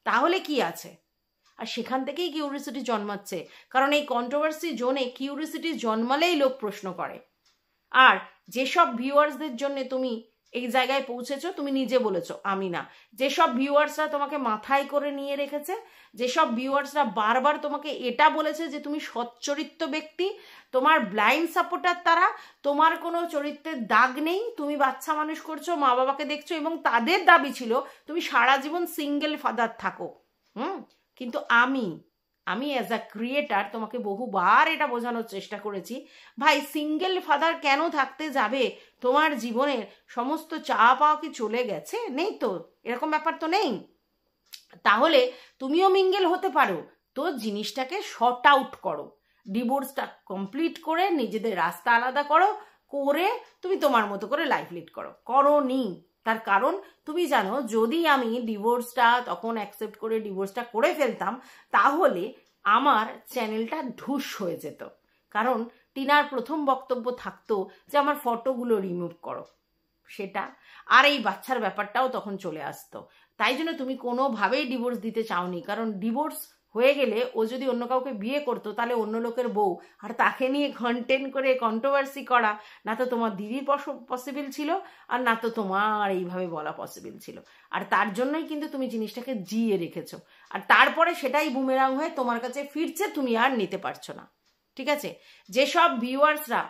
Speaker 1: তাহলে কি আছে? আর সেখান থেকেই কিউরিসিটি জন্মাচ্ছে, কারণ এই কন্ট্রোভার্সি জোনে কিউরিসিটি জন্মালেই লোক প্রশ্ন করে। আর যেসব ভিউয়ার্সদের জন্য তুমি এই জায়গায় পৌঁছেছো, তুমি নিজে বলেছো, আমি না, যেসব ভিউয়ার্সরা তোমাকে মাথায় করে নিয়ে রেখেছে, যেসব ভিউয়ার্সরা বারবার তোমাকে এটা বলেছে যে তুমি সচ্চরিত্র ব্যক্তি, তোমার ব্লাইন্ড সাপোর্টার তারা, তোমার কোনো চরিত্রের দাগ নেই, তুমি বাচ্চা মানুষ করছো, মা বাবাকে দেখছো, এবং তাদের দাবি ছিল তুমি সারা জীবন সিঙ্গেল ফাদার থাকো। কিন্তু আমি অ্যাজ আ ক্রিয়েটার তোমাকে বহুবার এটা বোঝানোর চেষ্টা করেছি, ভাই সিঙ্গেল ফাদার কেন থাকতে যাবে? তোমার জীবনের সমস্ত চাওয়া পাওয়া কি চলে গেছে? নেই তো, এরকম ব্যাপার তো নেই। তাহলে তুমিও মিঙ্গেল হতে পারো, তো জিনিসটাকে শর্ট আউট করো, ডিভোর্সটা কমপ্লিট করে নিজেদের রাস্তা আলাদা করো, করে তুমি তোমার মতো করে লাইফ লিড করোনি। তার কারণ তুমি জানো, যদি আমি ডিভোর্সটা তখন অ্যাকসেপ্ট করে ডিভোর্সটা করে ফেলতাম, তাহলে আমার চ্যানেলটা ঢুস হয়ে যেত। কারণ টিনার প্রথম বক্তব্য থাকতো যে আমার ফটোগুলো রিমুভ করো, সেটা আর এই বাচ্চার ব্যাপারটাও তখন চলে আসতো। তাই জন্য তুমি কোনোভাবেই ডিভোর্স দিতে চাওনি, কারণ ডিভোর্স হয়ে গেলে ও যদি অন্য কাউকে বিয়ে করতো, তাহলে অন্য লোকের বউ, আর তাকে নিয়ে কন্টেন্ট করে কন্ট্রোভার্সি করা না তো তোমার দিদির পসিবল ছিল, আর না তো তোমার এইভাবে বলা পসিবল ছিল। আর তার জন্যই কিন্তু তুমি জিনিসটাকে জিয়ে রেখেছো, আর তারপরে সেটাই বুমেরাং হয়ে তোমার কাছে ফিরছে, তুমি আর নিতে পারছো না। ঠিক আছে? যেসব ভিউয়ার্সরা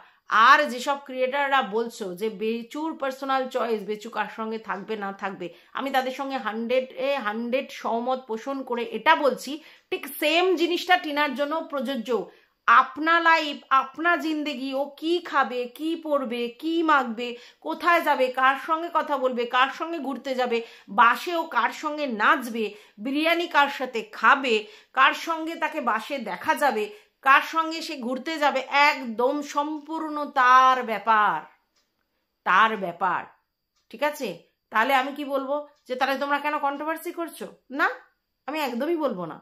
Speaker 1: আর যেসব ক্রিয়েটাররা বলছো যে বেচুর পার্সোনাল চয়েস, বেচু কার সঙ্গে থাকবে না থাকবে, আমি তাদের সঙ্গে 100 সহমত পোষণ করে এটা বলছি, ঠিক সেম জিনিসটা টিনার জন্য প্রযোজ্য। আপনা লাইফ, আপনা জিন্দেগি, ও কি খাবে, কি পরবে, কি মাখবে, কোথায় যাবে, কার সঙ্গে কথা বলবে, কার সঙ্গে ঘুরতে যাবে, বাসে ও কার সঙ্গে নাচবে, বিরিয়ানি কার সাথে খাবে, কার সঙ্গে তাকে বাসে দেখা যাবে, কার সঙ্গে সে ঘুরতে যাবে, একদম সম্পূর্ণ তার ব্যাপার। ঠিক আছে? তাহলে আমি কি বলবো যে তাহলে তোমরা কেন কন্ট্রোভার্সি করছো? না, আমি একদমই বলবো না।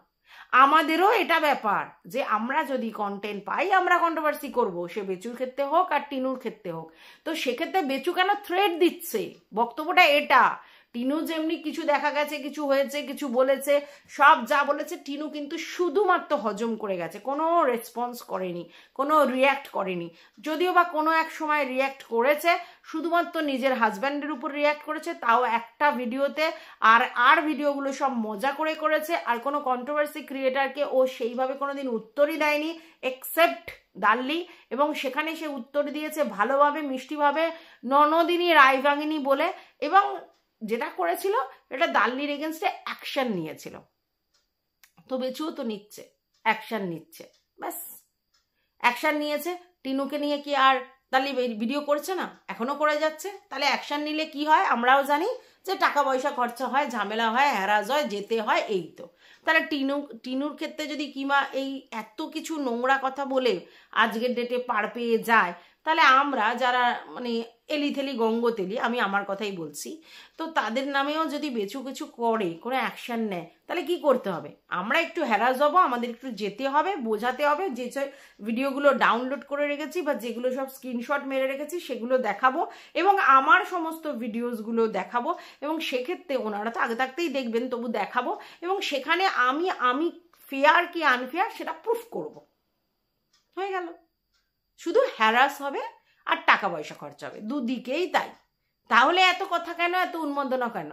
Speaker 1: আমাদেরও এটা ব্যাপার যে আমরা যদি কন্টেন্ট পাই আমরা কন্ট্রোভার্সি করব, সে বেচুর ক্ষেত্রে হোক আর টিনুর ক্ষেত্রে হোক। তো সেক্ষেত্রে বেচু কেন থ্রেট দিচ্ছে? বক্তব্যটা এটা, টিনু যেমনি কিছু দেখা গেছে, কিছু হয়েছে, কিছু বলেছে, সব যা বলেছে টিনু কিন্তু শুধুমাত্র হজম করে গেছে, কোনো রেসপন্স করেনি, কোনো রিয়্যাক্ট করেনি। যদিও বা কোনো এক সময় রিয়্যাক্ট করেছে, শুধুমাত্র নিজের হাজব্যান্ডের উপর রিয়্যাক্ট করেছে, তাও একটা ভিডিওতে। আর ভিডিওগুলো সব মজা করে করেছে, আর কোনো কন্ট্রোভার্সি ক্রিয়েটারকে ও সেইভাবে কোনোদিন উত্তরই দেয়নি এক্সেপ্ট দাল্লি, এবং সেখানে সে উত্তর দিয়েছে ভালোভাবে, মিষ্টিভাবে, ননদিনী রায়বাঙ্গিনী বলে, এবং যেটা করেছিল এটা দাল্লির এগেনস্টে অ্যাকশন নিয়েছিল। তো বেচুও তো নিচ্ছে, অ্যাকশন নিচ্ছে, ব্যাস অ্যাকশন নিয়েছে। টিনুকে নিয়ে কি আর দাল্লি ভিডিও করছে না? এখনো করে যাচ্ছে। তাহলে অ্যাকশন নিলে কি হয় আমরাও জানি, যে টাকা পয়সা খরচা হয়, ঝামেলা হয়, হ্যারাস হয়, যেতে হয়, এই তো। তাহলে টিনুর ক্ষেত্রে যদি কিমা এই এত কিছু নোংরা কথা বলে আজকের ডেটে পার পেয়ে যায়, তাহলে আমরা যারা মানে এলিথেলি গঙ্গতেলি, আমি আমার কথাই বলছি, তো তাদের নামেও যদি বেচু কিছু করে, কোনো অ্যাকশন নেয়, তাহলে কি করতে হবে? আমরা একটু হ্যারাস হবো, আমাদের একটু যেতে হবে, বোঝাতে হবে, যে ভিডিওগুলো ডাউনলোড করে রেখেছি বা যেগুলো সব স্ক্রিনশট মেরে রেখেছি সেগুলো দেখাবো, এবং আমার সমস্ত ভিডিওসগুলো দেখাবো, এবং সেক্ষেত্রে ওনারা তো আগে থাকতেই দেখবেন, তবু দেখাবো, এবং সেখানে আমি ফেয়ার কি আনফেয়ার সেটা প্রুফ করব। হয়ে গেল। শুধু হ্যারাস হবে আর টাকা পয়সা খরচা হবে, দুদিকেই তাই। তাহলে এত কথা কেন, এত উন্মাদনা কেন?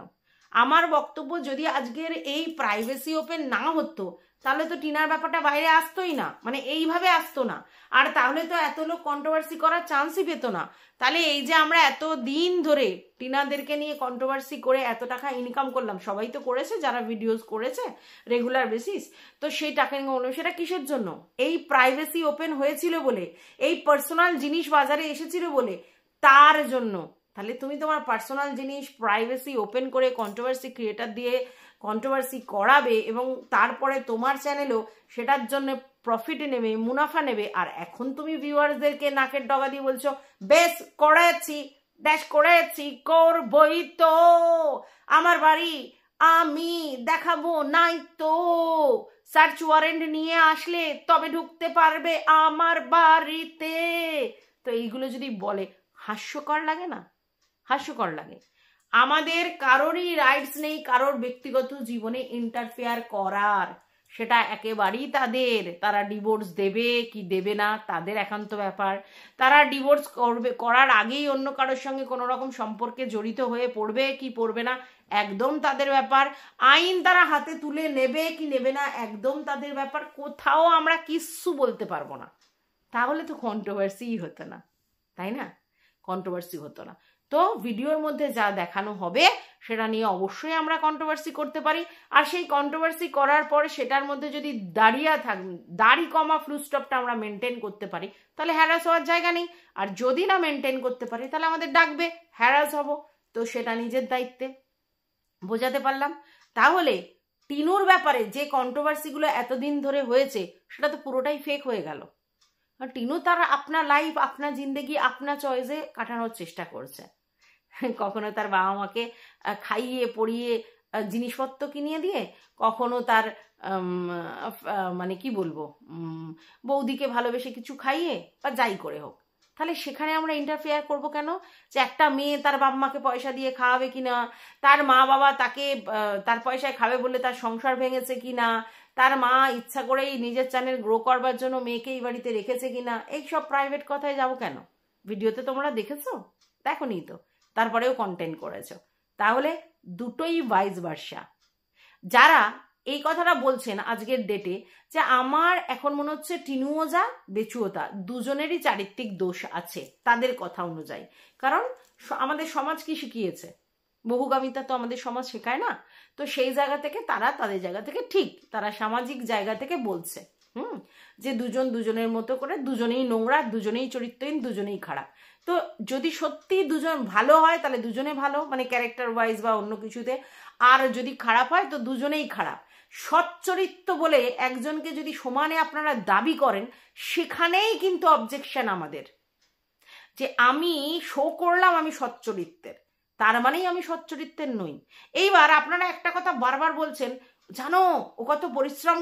Speaker 1: আমার বক্তব্য, যদি আজকের এই প্রাইভেসি ওপেন না হতো, তাহলে তো টিনার ব্যাপারটা বাইরে আসতোই না, মানে এইভাবে আসতো না। আর তাহলে তো এত লোক কন্ট্রোভার্সি করার চান্সই পেতো না। তাহলে এই যে আমরা এত দিন ধরে টিনাদেরকে নিয়ে কন্ট্রোভার্সি করে এত টাকা ইনকাম করলাম, সবাই তো করেছে যারা ভিডিওস করেছে রেগুলার বেসিস, তো সেই টাকা ইনকাম করলাম, সেটা কিসের জন্য? এই প্রাইভেসি ওপেন হয়েছিল বলে, এই পার্সোনাল জিনিস বাজারে এসেছিল বলে, তার জন্য। তাহলে তুমি তোমার পার্সোনাল জিনিস প্রাইভেসি ওপেন করে কন্ট্রোভার্সি ক্রিয়েটার দিয়ে কন্ট্রোভার্সি করাবে, এবং তারপরে তোমার চ্যানেলও সেটার জন্য প্রফিট নেবে, মুনাফা নেবে, আর এখন তুমি ভিউয়ার্সদেরকে নাকের ডগা দিয়ে বলছো বেশ করেছি, ড্যাশ করেছি, করবই তো, আমার বাড়ি আমি দেখাবো নাই তো, সার্চ ওয়ারেন্ট নিয়ে আসলে তবে ঢুকতে পারবে আমার বাড়িতে। তো এইগুলো যদি বলে, হাস্যকর লাগে না? হাস্যকর লাগে। আমাদের কারোরই রাইটস নেই কারোর ব্যক্তিগত জীবনে ইন্টারফেয়ার করার, সেটা একেবারেই তাদের। তারা ডিভোর্স দেবে কি দেবে না তাদের একান্ত ব্যাপার। তারা ডিভোর্স করার আগেই অন্য কারোর সঙ্গে কোনো রকম সম্পর্কে জড়িত হয়ে পড়বে কি পড়বে না একদম তাদের ব্যাপার। আইন তারা হাতে তুলে নেবে কি নেবে না একদম তাদের ব্যাপার। কোথাও আমরা কিচ্ছু বলতে পারবো না। তাহলে তো কন্ট্রোভার্সিই হতো না, তাই না? কন্ট্রোভার্সি হতো না। তো ভিডিওর মধ্যে যা দেখানো হবে সেটা নিয়ে অবশ্যই আমরা কন্ট্রোভার্সি করতে পারি। আর সেই কন্ট্রোভার্সি করার পরে সেটার মধ্যে যদি দাড়ি কমা ফুল স্টপটা আমরা মেনটেন করতে পারি, তাহলে হ্যারাস হওয়ার জায়গা নেই। আর যদি না মেনটেন করতে পারি, তাহলে আমাদের ডাকবে, হ্যারাস হব, তো সেটা নিজের দায়িত্বে। বোঝাতে পারলাম? তাহলে টিনুর ব্যাপারে যে কন্ট্রোভার্সিগুলো এতদিন ধরে হয়েছে, সেটা তো পুরোটাই ফেক হয়ে গেল। টিনু তার আপনার লাইফ, আপনার জিন্দেগি, আপনার চয়েসে কাটানোর চেষ্টা করছে। কখনো তার বাবা মাকে খাইয়ে পড়িয়ে জিনিসপত্র কিনিয়ে দিয়ে, কখনো তার মানে কি বলবো, বৌদিকে ভালোবেসে কিছু খাইয়ে, বা যাই করে হোক। তাহলে সেখানে আমরা ইন্টারফেয়ার করব কেন? যে একটা মেয়ে তার বাবা মাকে পয়সা দিয়ে খাওয়াবে কিনা, তার মা বাবা তাকে তার পয়সায় খাবে বলে তার সংসার ভেঙেছে কিনা, তার মা ইচ্ছা করেই নিজের চ্যানেল গ্রো করবার জন্য মেয়েকে এই বাড়িতে রেখেছে কিনা, এইসব প্রাইভেট কথায় যাব কেন? ভিডিওতে তোমরা দেখেছো? দেখোনি তো, তারপরেও কন্টেন্ট করেছো। তাহলে দুটোই ভাইস ভার্সা। যারা এই কথাটা বলছেন আজকের ডেটে, যে আমার এখন মনে হচ্ছে টিনুও যা বেচুও তা, দুজনেরই চারিত্রিক দোষ আছে তাদের কথা অনুযায়ী। কারণ আমাদের সমাজ কি শিখিয়েছে? বহুগামিতা তো আমাদের সমাজ শেখায় না। তো সেই জায়গা থেকে তারা তাদের জায়গা থেকে ঠিক, তারা সামাজিক জায়গা থেকে বলছে যে দুজন দুজনের মতো করে, দুজনেই নোংরা, দুজনেই চরিত্রহীন, দুজনেই খারাপ। তো যদি সত্যি দুজন ভালো হয় তাহলে দুজনে ভালো, মানে ক্যারেক্টার ওয়াইজ বা অন্য কিছুতে। আর যদি খারাপ হয় তো দুজনেই খারাপ। সচ্চরিত্র বলে একজনকে যদি সমানে আপনারা দাবি করেন, সেখানেই কিন্তু অবজেকশন আমাদের, যে আমি শো করলাম আমি সচ্চরিত্রের, তার মানেই আমি সচ্চরিত্রের নই। এইবার আপনারা একটা কথা বারবার বলছেন, জানো ও কত পরিশ্রম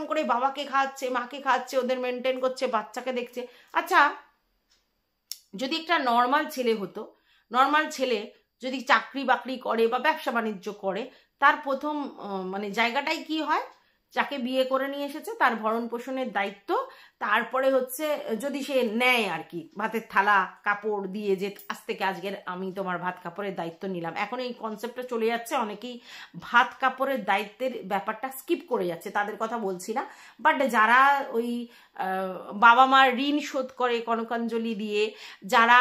Speaker 1: করে বাবাকে খাওয়াচ্ছে, মাকে খাওয়াচ্ছে, ওদের মেনটেন করছে, বাচ্চাকে দেখছে। আচ্ছা, যদি একটা নর্মাল ছেলে হতো, নর্মাল ছেলে যদি চাকরি বাকরি করে বা ব্যবসা বাণিজ্য করে, তার প্রথম মানে জায়গাটাই কি হয়, যাকে বিয়ে করে নিয়ে এসেছে তার ভরণ পোষণের দায়িত্ব, তারপরে হচ্ছে যদি সে নেয় আর কি ভাতের থালা কাপড় দিয়ে, যে আজ থেকে আজকের আমি তোমার ভাত কাপড়ের দায়িত্ব নিলাম। এখন এই কনসেপ্টটা চলে যাচ্ছে, অনেকেই ভাত কাপড়ের দায়িত্বের ব্যাপারটা স্কিপ করে যাচ্ছে, তাদের কথা বলছি না। বাট যারা ওই বাবা মার ঋণ শোধ করে কনকাঞ্জলি দিয়ে, যারা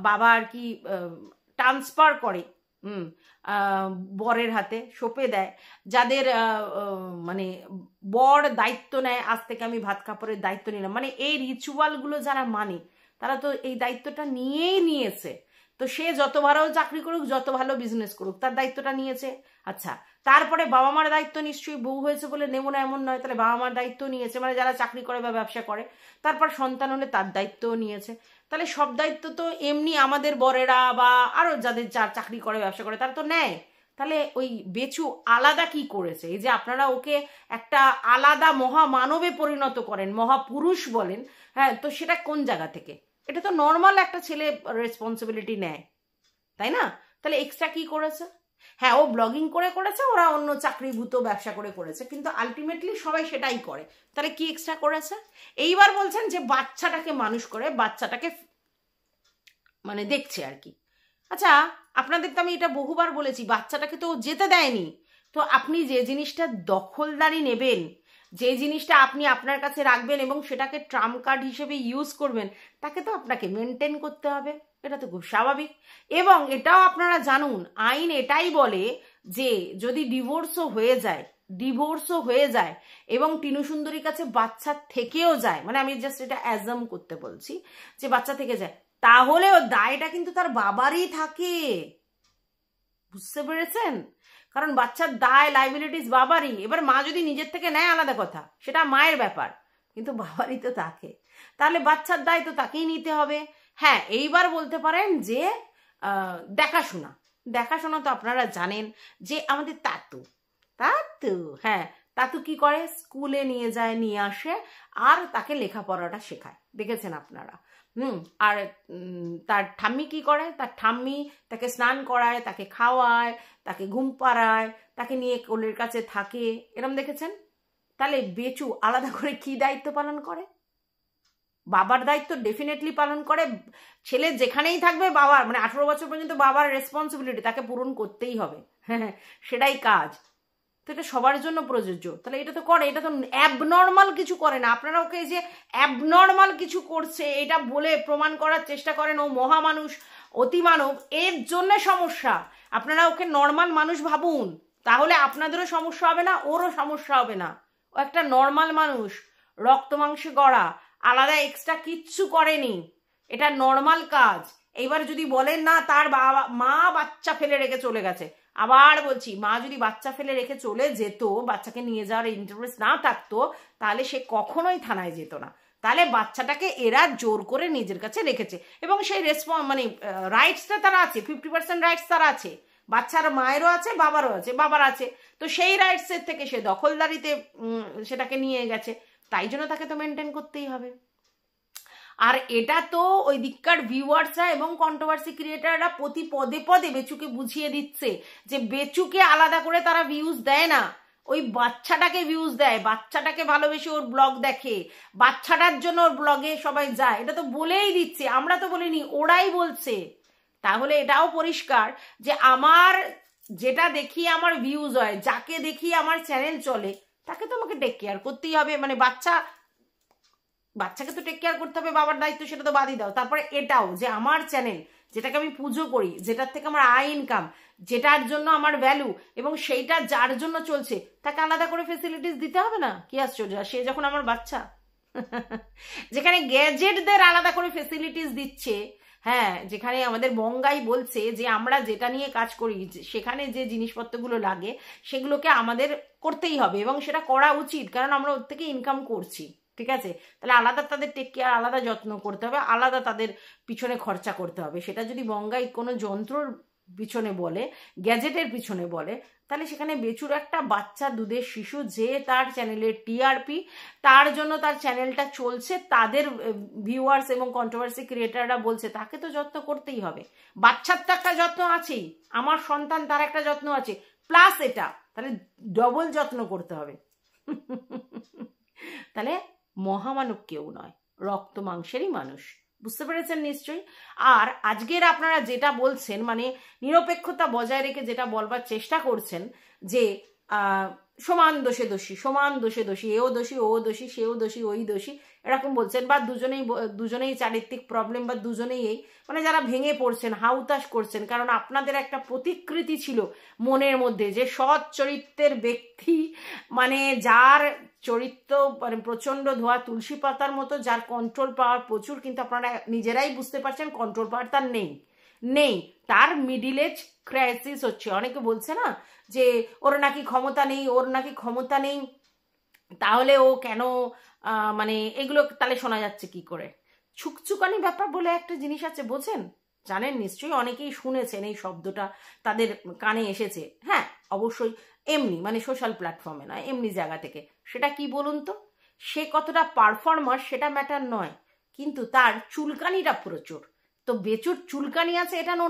Speaker 1: বাবা আর কি ট্রান্সফার করে বরের হাতে সঁপে দেয়, যাদের মানে বর দায়িত্ব নেয়, আজ থেকে আমি ভাত কাপড়ের দায়িত্ব নিলাম, মানে এই রিচুয়ালগুলো যারা মানে তারা তো এই দায়িত্বটা নিয়েই নিয়েছে। তো সে যত ভালো চাকরি করুক, যত ভালো বিজনেস করুক, তার দায়িত্বটা নিয়েছে। আচ্ছা, তারপরে বাবা মার দায়িত্ব নিশ্চয়ই বউ হয়েছে বলে নেব না এমন নয়, তাহলে বাবা মার দায়িত্ব নিয়েছে, মানে যারা চাকরি করে বা ব্যবসা করে, তারপর সন্তান হলে তার দায়িত্বও নিয়েছে। তাহলে সব দায়িত্ব তো এমনি আমাদের বরেরা বা আরো যাদের যার চাকরি করে ব্যবসা করে তারা তো নেয়। তাহলে ওই বেচু আলাদা কি করেছে? এই যে আপনারা ওকে একটা আলাদা মহামানবে পরিণত করেন, মহাপুরুষ বলেন, হ্যাঁ, তো সেটা কোন জায়গা থেকে? এটা তো নর্মাল একটা ছেলে রেসপন্সিবিলিটি নেয়, তাই না? তাহলে এক্সট্রা কি করেছে? হ্যাঁ, ও ব্লগিং করে করেছে, ওরা অন্য চাকরিভূত ব্যবসা করে করেছে, কিন্তু আলটিমেটলি সবাই সেটাই করে। তাহলে কি এক্সট্রা করেছে? এইবার বলছেন যে বাচ্চাটাকে মানুষ করে, বাচ্চাটাকে মানে দেখছে আর কি। আচ্ছা, আপনাদের তো আমি এটা বহুবার বলেছি, বাচ্চাটাকে তো যেতে দেয়নি। তো আপনি যে জিনিসটা দখলদারি নেবেন, যে জিনিসটা আপনি আপনার কাছে রাখবেন এবং সেটাকে ট্রাম্প কার্ড হিসেবে ইউজ করবেন, তাকে তো আপনাকে মেনটেন করতে হবে। এটা তো খুব স্বাভাবিক। এবং এটাও আপনারা জানুন, আইন এটাই বলে যে যদি ডিভোর্সও হয়ে যায় এবং টিনু সুন্দরীর কাছে বাচ্চা থেকেও যায়, মানে আমি জাস্ট এটা অ্যাজাম করতে বলছি যে বাচ্চা থেকে যায়, তাহলে ও দায়টা কিন্তু তার বাবারই থাকে। বুঝতে পেরেছেন? কারণ বাচ্চার দায় লাইবিলিটিস বাবারই। এবার মা যদি নিজের থেকে নেয় আলাদা কথা, সেটা মায়ের ব্যাপার, কিন্তু বাবারই তো থাকে। তাহলে বাচ্চার দায় তো তাকেই নিতে হবে। হ্যাঁ, এইবার বলতে পারেন যে দেখাশোনা তো আপনারা জানেন যে আমাদের তাতু, হ্যাঁ, তাতু কি করে, স্কুলে নিয়ে যায়, নিয়ে আসে, আর তাকে লেখাপড়াটা শেখায়, দেখেছেন আপনারা। আর তার ঠাম্মি কি করে, তার ঠাম্মি তাকে স্নান করায়, তাকে খাওয়ায়, তাকে ঘুম পাড়ায়, তাকে নিয়ে কোলের কাছে থাকে, এরম দেখেছেন? তাহলে বেচু আলাদা করে কি দায়িত্ব পালন করে? বাবার দায়িত্ব ডেফিনেটলি পালন করে। ছেলে যেখানেই থাকবে বাবার, মানে 18 বছর পর্যন্ত বাবার রেসপন্সিবিলিটি তাকে পূরণ করতেই হবে, হ্যাঁ, সেটাই কাজ। তো এটা সবার জন্য প্রযোজ্য। তাহলে এটা তো করে, এটা তো অ্যাবনর্মাল কিছু করে না। আপনারা ওকে যে অ্যাবনর্মাল কিছু করছে এটা বলে প্রমাণ করার চেষ্টা করেন, ও মহামানুষ, অতিমানব, এর জন্য সমস্যা। আপনারা ওকে নর্মাল মানুষ ভাবুন, তাহলে আপনাদেরও সমস্যা হবে না, ওরও সমস্যা হবে না। ও একটা নর্মাল মানুষ, রক্ত মাংসে গড়া, আলাদা এক্সট্রা কিচ্ছু করেনি, এটা নর্মাল কাজ। এইবার যদি বলেন না তার মা বাচ্চা ফেলে রেখে চলে গেছে, আবার বলছি, মা যদি বাচ্চা ফেলে রেখে চলে যেত, বাচ্চাকে নিয়ে যাওয়ার ইন্টারেস্ট না থাকতো, তাহলে সে কখনোই থানায় যেত না। তাহলে বাচ্চাটাকে এরা জোর করে নিজের কাছে রেখেছে এবং সেই মানে রাইটসটা তারা আছে, 50% রাইটস তারা আছে, বাচ্চার মায়েরও আছে, বাবারও আছে, বাবার আছে। তো সেই রাইটসের থেকে সে দখলদারিতে সেটাকে নিয়ে গেছে, তাই জন্য তাকে তো মেনটেন করতেই হবে। আর এটা তো ওই দিককার ভিউয়ার্সরা এবং কন্ট্রোভার্সি ক্রিয়েটাররা প্রতি পদে পদে বেচুকে বুঝিয়ে দিচ্ছে যে বেচুকে আলাদা করে তারা ভিউজ দেয় না, ওই বাচ্চাটাকে ভিউজ দেয়, বাচ্চাটাকে ভালোবেসে ওর ব্লগ দেখে, বাচ্চাটার জন্য ওর ব্লগে সবাই যায়। এটা তো বলেই দিচ্ছে, আমরা তো বলিনি, ওরাই বলছে। তাহলে এটাও পরিষ্কার যে আমার যেটা দেখি আমার ভিউজ হয়, যাকে দেখি আমার চ্যানেল চলে, তাকে তো আমাকে টেক কেয়ার করতেই হবে। মানে বাচ্চাকে তো টেক কেয়ার করতে হবে, বাবার দায়িত্ব সেটা তো বাদই দাও। তারপরে এটাও যে আমার চ্যানেল, যেটাকে আমি পুজো করি, যেটার থেকে আমার আয় ইনকাম, যেটার জন্য আমার ভ্যালু, এবং সেইটা যার জন্য চলছে, তাকে আলাদা করে ফেসিলিটিস দিতে হবে না? কি আশ্চর্য, সে যখন আমার বাচ্চা। যেখানে গ্যাজেটদের আলাদা করে ফেসিলিটিস দিচ্ছে, হ্যাঁ, যেখানে আমাদের বঙ্গাই বলছে যে আমরা যেটা নিয়ে কাজ করি সেখানে যে জিনিসপত্রগুলো লাগে সেগুলোকে আমাদের করতেই হবে এবং সেটা করা উচিত, কারণ আমরা ওর থেকে ইনকাম করছি, ঠিক আছে? তাহলে আলাদা তাদের টেক কেয়ার, আলাদা যত্ন করতে হবে, আলাদা তাদের পিছনে খরচা করতে হবে। সেটা যদি বঙ্গাই কোনো যন্ত্রর পিছনে বলে, গ্যাজেটের পিছনে বলে, তাহলে সেখানে বেচুর একটা বাচ্চা দুধের শিশু, যে তার চ্যানেলের টিআরপি, তার জন্য তার চ্যানেলটা চলছে, তাদের ভিউয়ার্স এবং কন্ট্রোভার্সি ক্রিয়েটাররা বলছে, তাকে তো যত্ন করতেই হবে। বাচ্চার তো একটা যত্ন আছেই, আমার সন্তান, তার একটা যত্ন আছে, প্লাস এটা, তাহলে ডবল যত্ন করতে হবে। তাহলে মহামানব কেউ নয়, রক্ত মাংসেরই মানুষ। বুঝতে পেরেছেন নিশ্চয়ই। আর আজকের আপনারা যেটা বলছেন, মানে নিরপেক্ষতা বজায় রেখে যেটা বলবার চেষ্টা করছেন, যে সমান দোষে দোষী, সমান দোষে দোষী, এও দোষী, ও দোষী, সেও দোষী, ওই দোষী, এরকম বলছেন, বা দুজনেই চারিত্রিক প্রবলেম, বা দুজনেই এই, মানে যারা ভেঙে পড়ছেন, হাউতাশ করছেন, কারণ আপনাদের একটা প্রতিকৃতি ছিল মনের মধ্যে যে সৎ চরিত্রের ব্যক্তি, মানে যার চরিত্র মানে প্রচন্ড ধোয়া তুলসী পাতার মতো, যার কন্ট্রোল পাওয়ার প্রচুর, কিন্তু আপনারা নিজেরাই বুঝতে পারছেন কন্ট্রোল পাওয়ার তার নেই, তার মিডিল এজ ক্রাইসিস হচ্ছে। অনেকে বলছে না যে ওর নাকি ক্ষমতা নেই, তাহলে ও কেন, মানে এগুলো তাহলে শোনা যাচ্ছে কি করে? ছুকছুকানি ব্যাপার বলে একটা জিনিস আছে, বোঝেন? জানেন নিশ্চয়ই, অনেকেই শুনেছেন এই শব্দটা, তাদের কানে এসেছে। হ্যাঁ, অবশ্যই এমনি, মানে সোশ্যাল প্ল্যাটফর্মে নয়, এমনি জায়গা থেকে। সেটা কি বলুন তো? সে কতটা পারফর্মার সেটা ম্যাটার নয়, কিন্তু তার চুলকানিটা প্রচুর। তো বেচুর চুলকানি আছে, এটা নো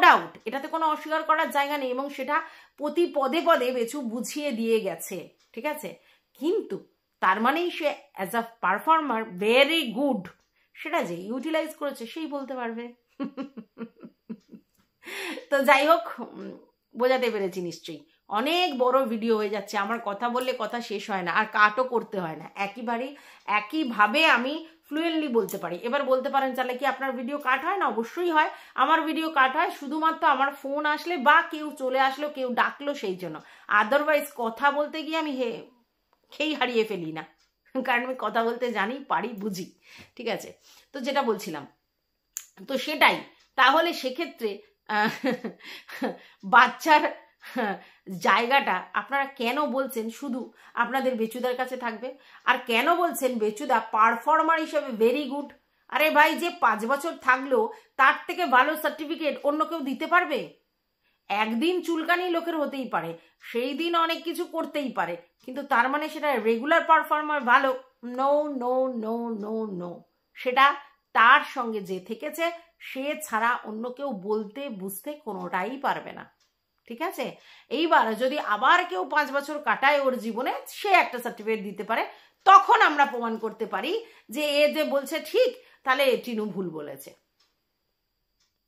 Speaker 1: ডাউট, এটাতে কোনো অস্বীকার করার জায়গা নেই, এবং সেটা প্রতি পদে পদে বেচু বুঝিয়ে দিয়ে গেছে, ঠিক আছে? কিন্তু তার মানেই সে as a performer very good, সেটা যে ইউটিলাইজ করেছে সেই বলতে পারবে। তো যাই হোক, বোঝাতে পেরেছি নিশ্চয়ই। অনেক বড় ভিডিও হয়ে যাচ্ছে, আমার কথা বললে কথা শেষ হয় না, আর কাটও করতে হয় না, একইভাবে আমি ফ্লুয়েন্টলি বলতে পারি। এবার বলতে পারেন, তাহলে কি আপনার ভিডিও কাট হয় না? অবশ্যই হয়, আমার ভিডিও কাট হয় শুধুমাত্র আমার ফোন আসলে, বা কেউ চলে আসলো, কেউ ডাকলো, সেই জন্য। আদারওয়াইজ কথা বলতে গিয়ে আমি খেই হারিয়ে ফেলি না, কারণ আমি কথা বলতে জানি, পারি, বুঝি, ঠিক আছে? তো যেটা বলছিলাম, তো সেটাই। তাহলে সেক্ষেত্রে বাচ্চার জায়গাটা আপনারা কেন বলছেন শুধু আপনাদের বেচুদার কাছে থাকবে? আর কেন বলছেন বেচুদা পারফর্মার হিসেবে ভেরি গুড? আরে ভাই, যে 5 বছর থাকলো, তার থেকে ভালো সার্টিফিকেট অন্য কেউ দিতে পারবে? একদিন চুলকানি লোকের হতেই পারে, সেই দিন অনেক কিছু করতেই পারে, কিন্তু তার মানে সেটা রেগুলার পারফর্মার ভালো? No no no no no. সেটা তার সঙ্গে যে থেকেছে সে ছাড়া অন্য কেউ বলতে বুঝতে কোনোটাই পারবে না, ঠিক আছে? এইবার যদি আবার কেউ 5 বছর কাটায় ওর জীবনে, সে একটা সার্টিফিকেট দিতে পারে, তখন আমরা প্রমাণ করতে পারি যে এ যে বলছে ঠিক, তাহলে টিনু ভুল বলেছে।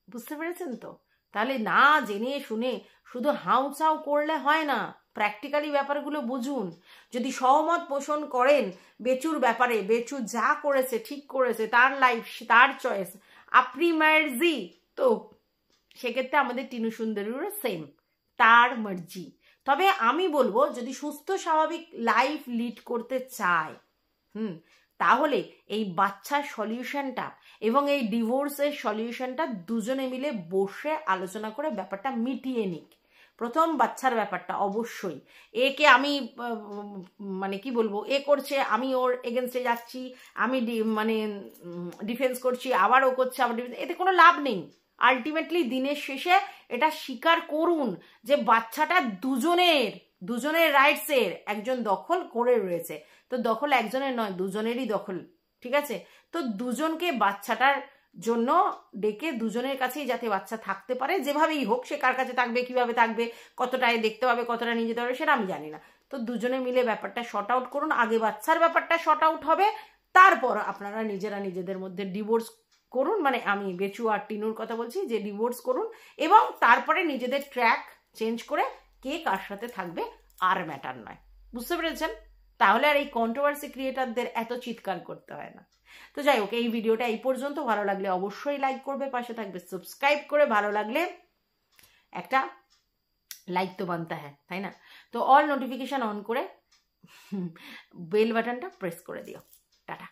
Speaker 1: বুঝতে পেরেছেন তো? তাহলে না জেনে শুনে শুধু হাউচাউ করলে হয় না, প্র্যাকটিক্যালি ব্যাপারগুলো বুঝুন। যদি সহমত পোষণ করেন বেচুর ব্যাপারে, বেচু যা করেছে ঠিক করেছে, তার লাইফ, তার চয়েস, আপনি মার্জি, তো সেক্ষেত্রে আমাদের টিনু সুন্দরীরও সেম, তার মার্জি। তবে আমি বলবো, যদি সুস্থ স্বাভাবিক লাইফ লিড করতে চায়, তাহলে এই বাচ্চার সলিউশনটা এবং এই ডিভোর্সের সলিউশনটা দুজনে মিলে বসে আলোচনা করে ব্যাপারটা মিটিয়ে নিক। প্রথম বাচ্চার ব্যাপারটা অবশ্যই, একে আমি মানে কি বলবো, এ করছে, আমি ওর এগেনস্টে যাচ্ছি, আমি মানে ডিফেন্স করছি, আবার ও করছে, আবার ডিফেন্স, এতে কোনো লাভ নেই। আলটিমেটলি দিনের শেষে এটা স্বীকার করুন যে বাচ্চাটা দুজনের রাইটসের, একজন দখল করে রয়েছে। তো দখল একজনের নয়, দুজনেরই দখল, ঠিক আছে? তো দুজনকে বাচ্চাটার জন্য ডেকে দুজনের কাছেই যাতে বাচ্চা থাকতে পারে, যেভাবেই হোক, সে কার কাছে থাকবে, কিভাবে থাকবে, কতটায় দেখতে হবে, কতটা নিয়ে যেতে হবে, সেটা আমি জানি না। তো দুজনে মিলে ব্যাপারটা শর্ট আউট করুন, আগে বাচ্চার ব্যাপারটা শর্ট আউট হবে, তারপর আপনারা নিজেরা নিজেদের মধ্যে ডিভোর্স করুন। মানে আমি বেচু আর টিনুর কথা বলছি, যে ডিভোর্স করুন, এবং তারপরে নিজেদের ট্র্যাক চেঞ্জ করে কে কার সাথে থাকবে আর ম্যাটার নয়। বুঝতে পেরেছেন? তাহলে আর এই কন্ট্রোভার্সি ক্রিয়েটারদের এত চিৎকার করতে হয় না। তো যাই হোক, এই ভিডিওটা এই পর্যন্ত। ভালো লাগলে অবশ্যই লাইক করবে, পাশে থাকবে সাবস্ক্রাইব করে, ভালো লাগলে একটা লাইক তো বানতে হয়, তাই না? তো অল নোটিফিকেশন অন করে বেল বাটনটা প্রেস করে দিও। টাটা।